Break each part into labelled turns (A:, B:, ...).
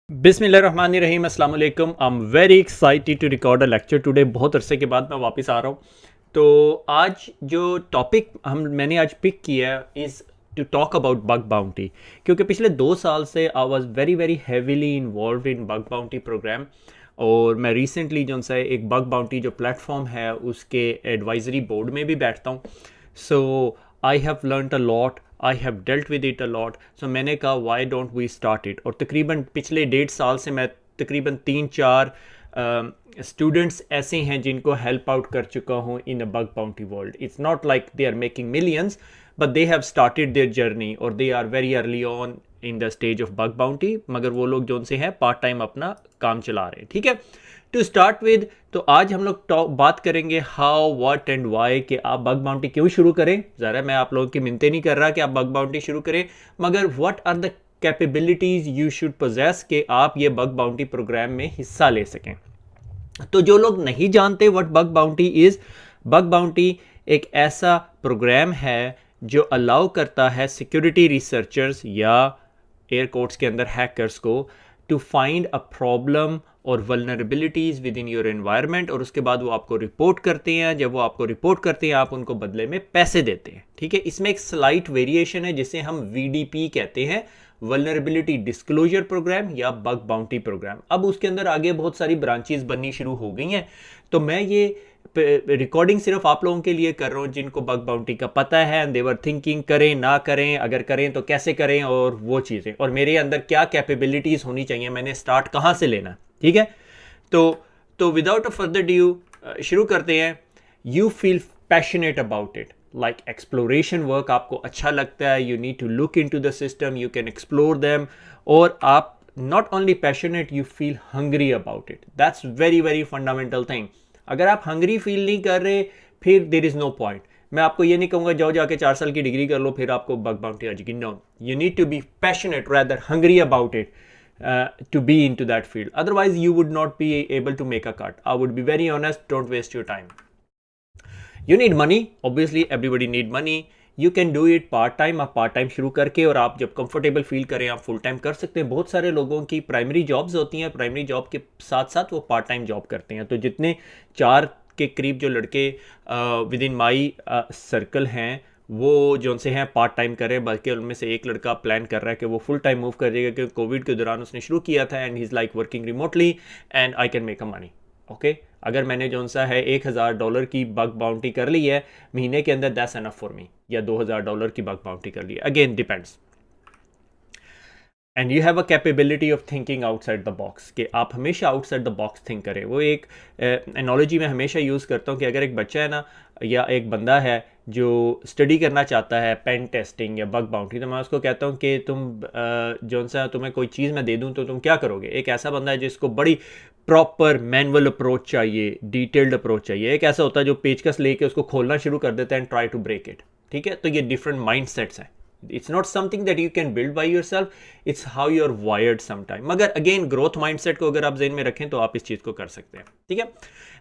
A: बिस्मिल्लाहिर्रहमानिर्रहीम अस्सलाम वालेकुम। I am very excited to record a lecture today. बहुत अरसे के बाद मैं वापस आ रहा हूँ। तो आज जो टॉपिक मैंने आज पिक किया है is to talk about bug bounty, क्योंकि पिछले 2 साल से I was very very heavily involve in bug bounty program. और मैं रिसेंटली जो सा एक बग बाउंटी जो प्लेटफॉर्म है उसके एडवाइजरी बोर्ड में भी बैठता हूँ। So I have learned a lot, I have dealt with it a lot. So मैंने कहा why don't we start it. और तकरीबन पिछले 1.5 साल से मैं तकरीबन 3-4 स्टूडेंट्स ऐसे हैं जिनको हेल्प आउट कर चुका हूँ in a bug bounty world. It's not like they are making millions, but they have started their journey और they are very early on in the stage of bug bounty. मगर वो लोग जो उनसे हैं पार्ट टाइम अपना काम चला रहे हैं। ठीक है, टू स्टार्ट विद, तो आज हम लोग बात करेंगे हाउ व्हाट एंड वाई कि आप बग बाउंटी क्यों शुरू करें। ज़रा मैं आप लोगों की मिन्नतें नहीं कर रहा कि आप बग बाउंटी शुरू करें, मगर what are the capabilities you should possess कि आप ये बग बाउंटी प्रोग्राम में हिस्सा ले सकें। तो जो लोग नहीं जानते what bug bounty is, bug bounty एक ऐसा प्रोग्राम है जो अलाउ करता है सिक्योरिटी रिसर्चर्स या एयर कोर्ट्स के अंदर हैकर्स को टू फाइंड अ प्रॉब्लम और vulnerabilities with in your environment, और उसके बाद वो आपको रिपोर्ट करते हैं। जब वो आपको रिपोर्ट करते हैं आप उनको बदले में पैसे देते हैं। ठीक है, इसमें एक स्लाइट वेरिएशन है जिसे हम वीडीपी कहते हैं, वल्नरेबिलिटी डिस्क्लोजर प्रोग्राम या बग बाउंटी प्रोग्राम। अब उसके अंदर आगे बहुत सारी ब्रांचेस बननी शुरू हो गई हैं। तो मैं ये रिकॉर्डिंग सिर्फ आप लोगों के लिए कर रहा हूँ जिनको बग बाउंटी का पता है एंड देवर थिंकिंग करें ना करें, अगर करें तो कैसे करें, और वो चीज़ें और मेरे अंदर क्या कैपेबिलिटीज़ होनी चाहिए, मैंने स्टार्ट कहाँ से लेना। ठीक है, तो विदाउट अ फर्दर ड्यू शुरू करते हैं। You feel passionate about it, like exploration work आपको अच्छा लगता है, you need to look in to the system, you can explore them, और आप not only passionate, you feel hungry about it. That's very very fundamental thing. अगर आप hungry feel नहीं कर रहे फिर देर इज़ नो पॉइंट। मैं आपको ये नहीं कहूँगा जाओ जाके 4 साल की डिग्री कर लो फिर आपको बग बाउंटी आ जाएगी। No, you need to be passionate rather hungry about it to be into that field. Otherwise you would not be able to make a cut. I would be very honest, don't waste your time. You need money, obviously everybody need money. You can do it part time. आप part time शुरू करके और आप जब comfortable feel करें आप full time कर सकते हैं। बहुत सारे लोगों की प्राइमरी जॉब्स होती हैं, प्राइमरी जॉब के साथ साथ वो पार्ट टाइम जॉब करते हैं। तो जितने 4 के करीब जो लड़के विद इन माई सर्कल हैं वो जो उनसे हैं पार्ट टाइम करें, बल्कि उनमें से एक लड़का प्लान कर रहा है कि वो फुल टाइम मूव कर जाएगा, क्योंकि कोविड के दौरान उसने शुरू किया था and he is like working remotely and I can make a money. Okay, अगर मैंने जो सा है $1000 की बग बाउंटी कर ली है महीने के अंदर, दैट्स एनफ फॉर मी, या $2000 की बग बाउंटी कर ली है, again depends. And you have a capability of thinking outside the box, कि आप हमेशा आउटसाइड द बॉक्स थिंक करें। वो एक एनोलॉजी मैं हमेशा यूज़ करता हूँ कि अगर एक बच्चा है ना या एक बंदा है जो स्टडी करना चाहता है पेन टेस्टिंग या बग बाउंटी, तो मैं उसको कहता हूँ कि तुम जो सा तुम्हें कोई चीज़ मैं दे दूँ तो तुम क्या करोगे। एक ऐसा बंदा है जिसको बड़ी प्रॉपर मैनुअल अप्रोच चाहिए, डिटेल्ड अप्रोच चाहिए। एक ऐसा होता है जो पेचकस लेके उसको खोलना शुरू कर देता है and try to break it. ठीक है, तो ये डिफरेंट माइंड सेट्स हैं। It's not something that you can build by yourself, it's how you're wired sometime. मगर अगेन ग्रोथ माइंडसेट को अगर आप ज़हन में रखें तो आप इस चीज़ को कर सकते हैं। ठीक है,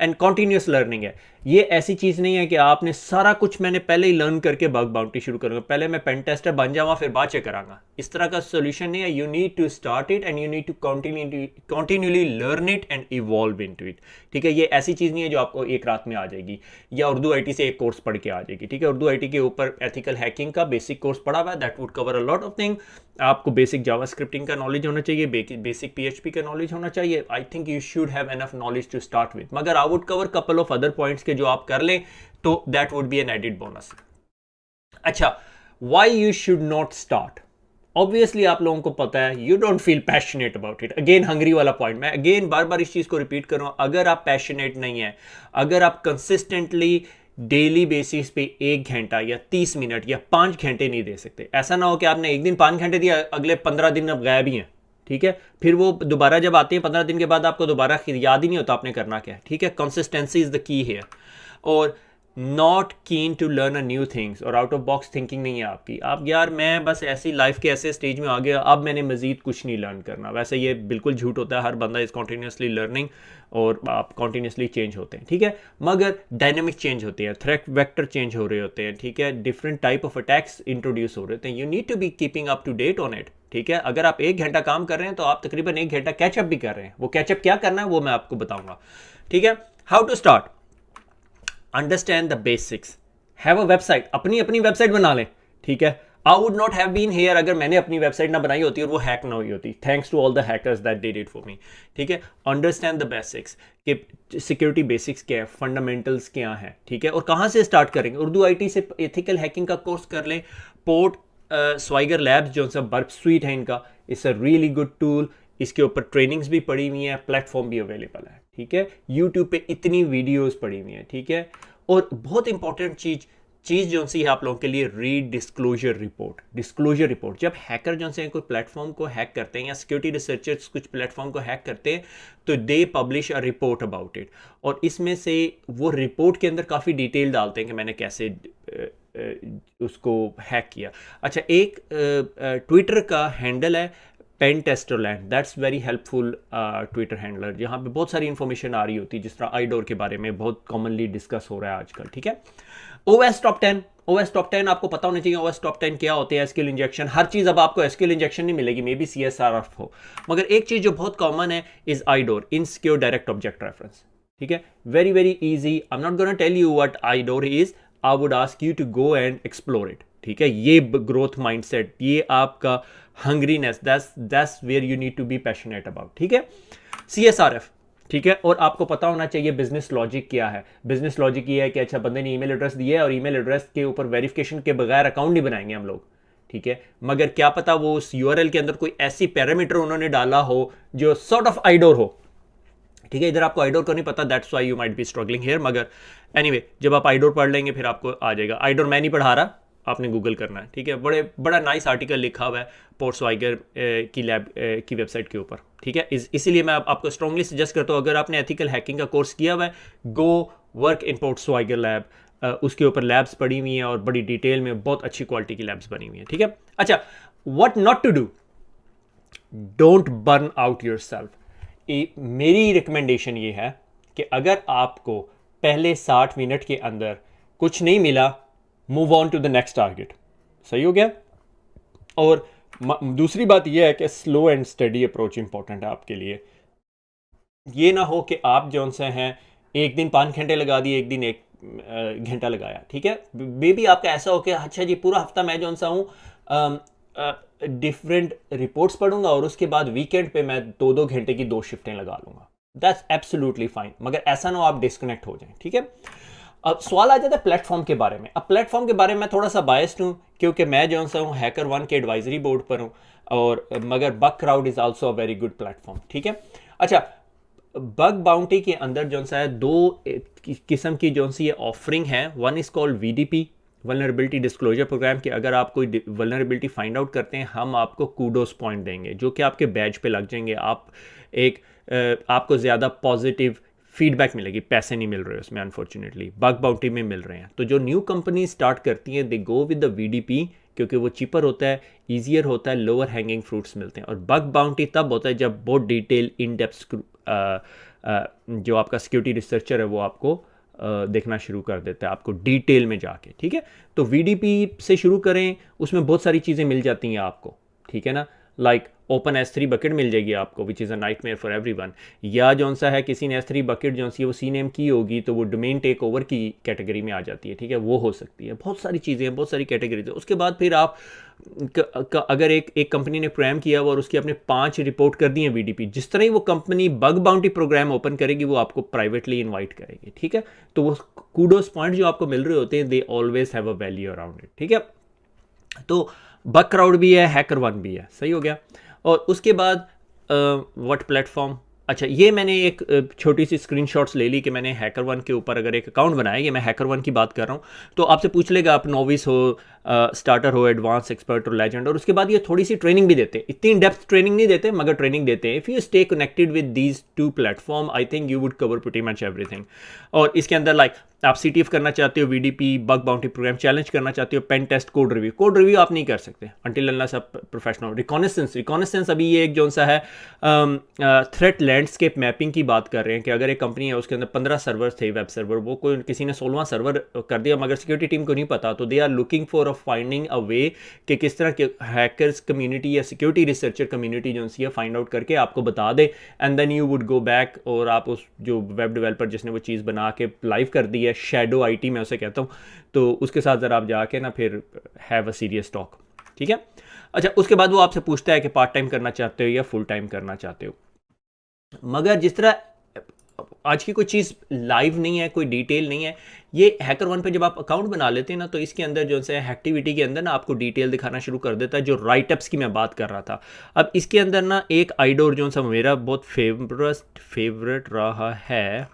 A: एंड कॉन्टीन्यूस लर्निंग है। ये ऐसी चीज़ नहीं है कि आपने सारा कुछ मैंने पहले ही लर्न करके बग बाउंटी शुरू करूँगा, पहले मैं पेन टेस्टर बन जाऊँगा फिर बाद में करांगा। इस तरह का सोल्यूशन नहीं है। You need to start it and you need to continuously learn it and evolve into it. ठीक है, ये ऐसी चीज़ नहीं है जो आपको एक रात में आ जाएगी या उर्दू आईटी से एक कोर्स पढ़ के आ जाएगी। ठीक है, उर्दू आईटी के ऊपर एथिकल हैकिंग का बेसिक कोर्स पढ़ा हुआ है, that would cover a lot of thing. आपको बेसिक जावा स्क्रिप्टिंग का नॉलेज होना चाहिए, बेसिक PHP का नॉलेज होना चाहिए। I think you should have enough knowledge to start with, मगर I would cover couple of other points के जो आप कर लें तो that would be an added bonus. अच्छा, why you should not start. Obviously आप लोगों को पता है you don't feel passionate about it. Again hungry वाला पॉइंट, मैं अगेन बार बार इस चीज़ को रिपीट कर रहा हूँ। अगर आप पैशनेट नहीं है, अगर आप कंसिस्टेंटली डेली बेसिस पे 1 घंटा या 30 मिनट या 5 घंटे नहीं दे सकते, ऐसा ना हो कि आपने एक दिन 5 घंटे दिया, अगले 15 दिन अब गायब ही हैं। ठीक है, फिर वो दोबारा जब आते हैं 15 दिन के बाद आपको दोबारा याद ही नहीं होता आपने करना क्या है। ठीक है, कंसिस्टेंसी इज द की है। और not keen to learn a new things, और आउट ऑफ बॉक्स थिंकिंग नहीं है आपकी। आप यार मैं बस ऐसी लाइफ के ऐसे स्टेज में आ गया, अब मैंने मजीद कुछ नहीं लर्न करना। वैसे ये बिल्कुल झूठ होता है, हर बंदा इज़ कॉन्टीन्यूसली लर्निंग और आप कॉन्टीन्यूसली चेंज होते हैं, ठीक है। मगर डायनेमिक चेंज होते हैं, थ्रेट वेक्टर चेंज हो रहे होते हैं, ठीक है, different type of attacks introduce हो रहे होते हैं। You need to be keeping up to date on it, ठीक है। अगर आप 1 घंटा काम कर रहे हैं तो आप तकरीबन 1 घंटा कैचअप भी कर रहे हैं। वो कैचअप क्या करना है वो मैं आपको बताऊंगा, ठीक है। How to start, understand the basics, have a website, अपनी अपनी वेबसाइट बना लें, ठीक है। I would not have been here अगर मैंने अपनी वेबसाइट ना बनाई होती और वो हैक ना हुई होती। Thanks to all the hackers that did it for me, ठीक है। अंडरस्टैंड द बेसिक्स कि सिक्योरिटी बेसिक्स क्या है, फंडामेंटल्स क्या है, ठीक है, और कहाँ से स्टार्ट करेंगे। उर्दू आईटी से एथिकल हैकिंग का कोर्स कर लें। पोर्ट स्वाइगर लैब्स जो सा बर्फ स्वीट है इनका, it's a really good tool. इसके ऊपर ट्रेनिंग्स भी पड़ी हुई हैं, प्लेटफॉर्म भी अवेलेबल है, ठीक है। यूट्यूब पे इतनी वीडियोस पड़ी हुई हैं, ठीक है। और बहुत इंपॉर्टेंट चीज़ जो सी है आप लोगों के लिए, read disclosure report. Disclosure report, जब हैकर जो से कोई प्लेटफॉर्म को हैक करते हैं या सिक्योरिटी रिसर्चर्स कुछ प्लेटफॉर्म को हैक करते हैं तो they publish a report about it, और इसमें से वो रिपोर्ट के अंदर काफ़ी डिटेल डालते हैं कि मैंने कैसे उसको हैक किया। अच्छा, एक ट्विटर का हैंडल है pen testerland, that's very helpful Twitter handler, जहाँ पे बहुत सारी इन्फॉर्मेशन आ रही होती है, जिस तरह आईडोर के बारे में बहुत कॉमनली डिस्कस हो रहा है आजकल, ठीक है। ओएस टॉप 10, ओएस टॉप 10 आपको पता होना चाहिए। ओएस टॉप 10 क्या होते हैं, एसक्यूएल इंजेक्शन। हर चीज़ अब आपको एसक्यूएल इंजेक्शन नहीं मिलेगी, मे बी सीएसआरएफ हो, मगर एक चीज़ जो बहुत कॉमन है is IDOR, insecure direct object reference, ठीक है। Very very easy, I am not gonna tell you what IDOR is, I would ask you to go and explore it, ठीक है। ये ग्रोथ माइंडसेट, ये आपका hungriness, that's where you need to be passionate about, ठीक है। CSRF, ठीक है। और आपको पता होना चाहिए बिजनेस लॉजिक क्या है। बिजनेस लॉजिक ये है कि अच्छा बंदे ने ईमेल एड्रेस दिया है और ईमेल एड्रेस के ऊपर वेरिफिकेशन के बगैर अकाउंट नहीं बनाएंगे हम लोग, ठीक है। मगर क्या पता वो उस यूआरएल के अंदर कोई ऐसी पैरामीटर उन्होंने डाला हो जो सॉर्ट ऑफ आईडोर हो, ठीक है। इधर आपको आईडोर को नहीं पता, that's why you might be struggling here, मगर एनीवे जब आप आईडोर पढ़ लेंगे फिर आपको आ जाएगा। आईडोर मैं नहीं पढ़ा रहा, आपने गूगल करना है, ठीक है। बड़ा नाइस आर्टिकल लिखा हुआ है पोर्टस्वाइगर की लैब की वेबसाइट के ऊपर, ठीक है। इसीलिए मैं आपको स्ट्रांगली सजेस्ट करता हूँ, अगर आपने एथिकल हैकिंग का कोर्स किया हुआ है, गो वर्क इन पोर्टस्वाइगर लैब। उसके ऊपर लैब्स पड़ी हुई हैं और बड़ी डिटेल में बहुत अच्छी क्वालिटी की लैब्स बनी हुई हैं, ठीक है। अच्छा, what not to do, don't burn out yourself. मेरी रिकमेंडेशन ये है कि अगर आपको पहले 60 मिनट के अंदर कुछ नहीं मिला, move on to the next target, सही हो गया। और दूसरी बात यह है कि slow and study approach important है आपके लिए। ये ना हो कि आप जौन से हैं एक दिन 5 घंटे लगा दिए, एक दिन 1 घंटा लगाया, ठीक है। मे बी आपका ऐसा हो कि अच्छा जी पूरा हफ्ता मैं जौन सा हूँ डिफरेंट रिपोर्ट्स पढ़ूंगा और उसके बाद वीकेंड पे मैं 2-2 घंटे की 2 शिफ्टें लगा लूंगा, दैट्स एब्सोल्युटली फाइन। मगर ऐसा ना हो आप डिस्कनेक्ट हो जाएं, ठीक है। अब सवाल आ जाता है प्लेटफॉर्म के बारे में। अब प्लेटफॉर्म के बारे में मैं थोड़ा सा बायस्ड हूँ क्योंकि मैं जो सा हूँ HackerOne के एडवाइजरी बोर्ड पर हूँ, और मगर bug crowd is also a very good platform, ठीक है। अच्छा, बग बाउंटी के अंदर जो सा है 2 किस्म की जो सी ऑफरिंग है। One is called VDP, vulnerability disclosure program, कि अगर आप कोई वल्नरेबिलिटी फाइंड आउट करते हैं हम आपको कूडोस पॉइंट देंगे जो कि आपके बैच पे लग जाएंगे। आपको ज़्यादा पॉजिटिव फीडबैक मिलेगी, पैसे नहीं मिल रहे उसमें अनफॉर्चुनेटली, बग बाउंटी में मिल रहे हैं। तो जो न्यू कंपनी स्टार्ट करती हैं दे गो विद द VDP क्योंकि वो चीपर होता है, ईजियर होता है, लोअर हैंगिंग फ्रूट्स मिलते हैं। और बग बाउंटी तब होता है जब बहुत डिटेल इन डेप्थ जो आपका सिक्योरिटी रिसर्चर है वो आपको देखना शुरू कर देता है, आपको डिटेल में जाके, ठीक है। तो VDP से शुरू करें, उसमें बहुत सारी चीज़ें मिल जाती हैं आपको, ठीक है ना। लाइक ओपन S3 बकेट मिल जाएगी आपको, which is a nightmare for everyone. या जौन सा है किसी ने S3 बकेट जो सी वो CNAME की होगी तो वो डोमेन टेक ओवर की कैटेगरी में आ जाती है, ठीक है, वो हो सकती है। बहुत सारी चीज़ें हैं, बहुत सारी कैटेगरीज है। उसके बाद फिर आप अगर एक कंपनी ने प्रोग्राम किया हुआ और उसकी आपने 5 रिपोर्ट कर दी है VDP, जिस तरह ही वो company bug bounty programme open करेगी वो आपको प्राइवेटली इन्वाइट करेगी, ठीक है। तो वो कूडोस पॉइंट जो आपको मिल रहे होते हैं they always have a value around it, ठीक है। तो बग क्राउड भी है, HackerOne भी है, सही हो गया। और उसके बाद व्हाट प्लेटफॉर्म, अच्छा ये मैंने एक छोटी सी स्क्रीनशॉट्स ले ली कि मैंने HackerOne के ऊपर अगर एक अकाउंट बनाया, ये मैं HackerOne की बात कर रहा हूँ। तो आपसे पूछ लेगा आप नोविस हो, स्टार्टर हो, एडवांस, एक्सपर्ट और लेजेंड, और उसके बाद ये थोड़ी सी ट्रेनिंग भी देते हैं, इतनी डेप्थ ट्रेनिंग नहीं देते मगर ट्रेनिंग देते हैं। If you stay connected with these 2 platform, I think you would cover pretty much everything. और इसके अंदर लाइक आप CTF करना चाहते हो, VDP, bug bounty programme challenge करना चाहते हो, पेन टेस्ट, कोड रिव्यू आप नहीं कर सकते अंटिल अनलेस आप प्रोफेशनल। रिकॉनेसेंस अभी ये एक जोन सा है थ्रेट लैंडस्केप मैपिंग की बात कर रहे हैं कि अगर एक कंपनी है उसके अंदर 15 सर्वर थे, वेब सर्वर, वो कोई किसी ने 16वां सर्वर कर दिया मगर सिक्योरिटी टीम को नहीं पता, तो they are looking for a finding a way कि किस तरह के हैकर्स कम्युनिटी या सिक्योरिटी रिसर्चर कम्युनिटी जो सी है फाइंड आउट करके आपको बता दे, and then you would go back और आप उस जो वेब डेवलपर जिसने वो चीज़ बना के लाइव कर दी है, शैडो IT मैं उसे कहता हूँ, तो उसके साथ ज़रा आप जाके ना फिर हैव अ सीरियस टॉक, ठीक है। अच्छा, उसके बाद वो आपसे पूछता है कि पार्ट टाइम करना चाहते हो या फुल टाइम करना चाहते हो। मगर जिस तरह आज की कोई चीज़ लाइव नहीं है, कोई डिटेल नहीं है, ये HackerOne पे जब आप अकाउंट बना लेते हैं ना, तो इसके अंदर जो है एक्टिविटी के अंदर ना आपको डिटेल दिखाना शुरू कर देता है, जो राइटअप्स की मैं बात कर रहा था। अब इसके अंदर ना एक आइडोर जो सा मेरा बहुत फेवरेट रहा है,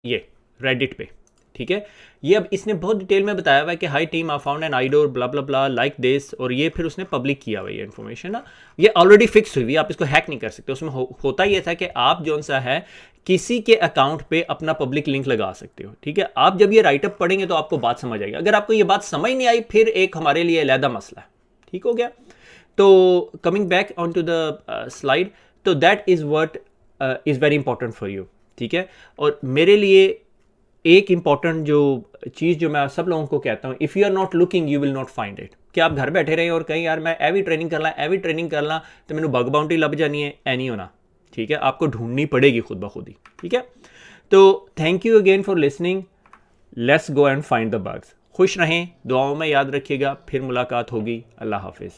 A: ये रेडिट पे, ठीक है। ये अब इसने बहुत डिटेल में बताया हुआ है कि hi team I found an IDOR blah blah blah like this, और ये फिर उसने पब्लिक किया हुआ ये इन्फॉर्मेशन ना, ये ऑलरेडी फिक्स हुई, आप इसको हैक नहीं कर सकते। उसमें होता ये था कि आप जो सा है किसी के अकाउंट पे अपना पब्लिक लिंक लगा सकते हो, ठीक है। आप जब ये राइटअप पढ़ेंगे तो आपको बात समझ आएगी, अगर आपको ये बात समझ नहीं आई फिर एक हमारे लिए अलहदा मसला है, ठीक हो गया। तो coming back on to the slide, तो that is what is very important for you, ठीक है। और मेरे लिए एक इंपॉर्टेंट जो चीज़ जो मैं सब लोगों को कहता हूँ, if you are not looking you will not find it, कि आप घर बैठे रहें और कहीं यार मैं एवी ट्रेनिंग कर ला तो मैंने बग बाउंटी लग जानी है, नहीं होना, ठीक है। आपको ढूंढनी पड़ेगी खुद ब खुद ही, ठीक है। तो thank you again for listening, let's go and find the bugs. खुश रहें, दुआओं में याद रखिएगा, फिर मुलाकात होगी, अल्लाह हाफिज़।